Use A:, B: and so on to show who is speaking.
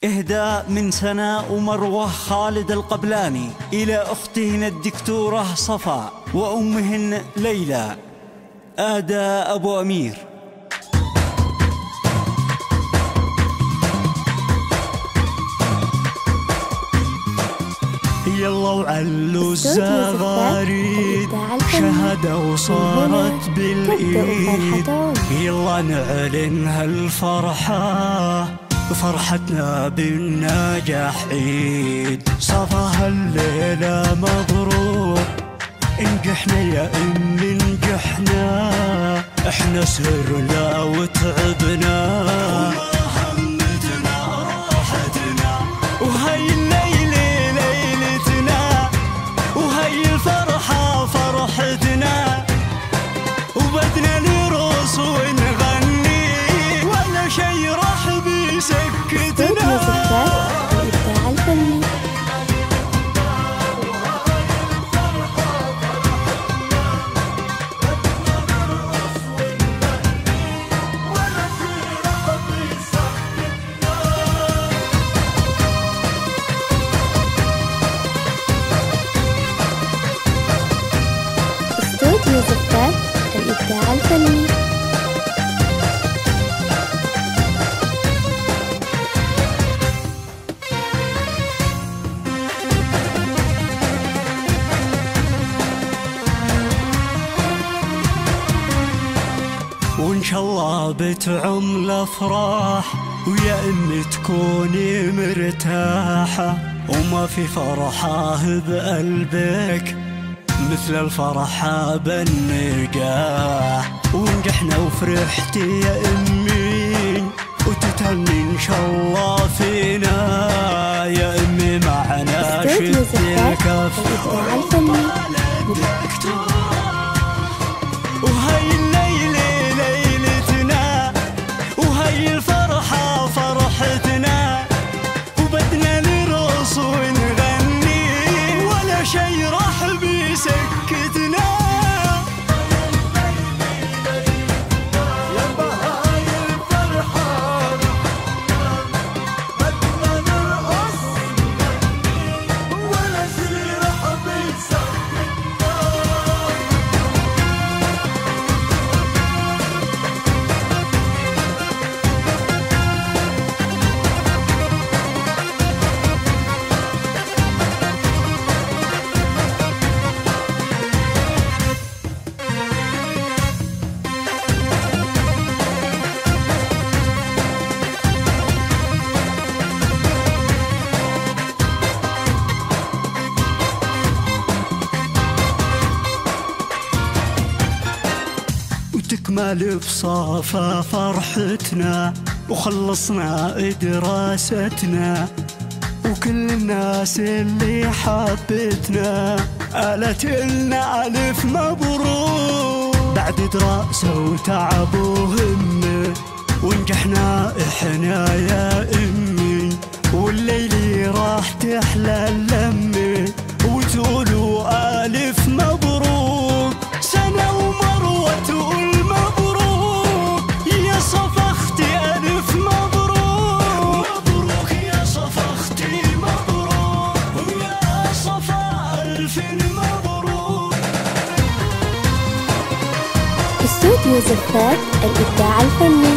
A: إهداء من سناء ومروة خالد القبلاني إلى أختهن الدكتورة صفاء وأمهن ليلى. آداء أبو أمير. يلا وعلوا الزغاريد شهادة وصارت بالإيد، يلا نعلن هالفرحة فرحتنا بالنجاح عيد. صفا هالليلة مبروك، انجحنا يا أمي انجحنا، احنا سهرنا وتعبنا وهمتنا راحتنا، وهاي الليلة ليلتنا، وهاي الفرحة فرحتنا، وبدنا نرقص ونغني ولا شي راح بيسكتنا.
B: الإبداع الفني. استوديو زفات الإبداع الفني.
A: وإن شاء الله بتعم الأفراح، ويا أمي تكوني مرتاحة، وما في فرحة بقلبك مثل الفرحة بالنجاح. ونجحنا وفرحتي يا أمي، وتتهني إن شاء الله فينا يا أمي، معنا شد الكف وهاي الليلة ليلتنا، وهاي الفرحة فرحتنا، وبدنا نرقص ونغني ولا شي راح بيسكتنا. يابا هاي الفرحة بدنا نرقص ولا شي راح بيسكتنا. وتكمل بصافة فرحتنا، وخلصنا دراستنا، وكل الناس اللي حبتنا قالت لنا ألف مبروك. بعد دراسة وتعب وهمة ونجحنا إحنا يا أمي، والليلة راح تحلى اللمة وتقولوا ألف مبروك. سنة ومروة تقول مبروك يا صفا أختي ألف مبروك، مبروك يا صفا أختي مبروك، ويا صفا ألف مبروك.
B: استوديو زفات الإبداع الفني.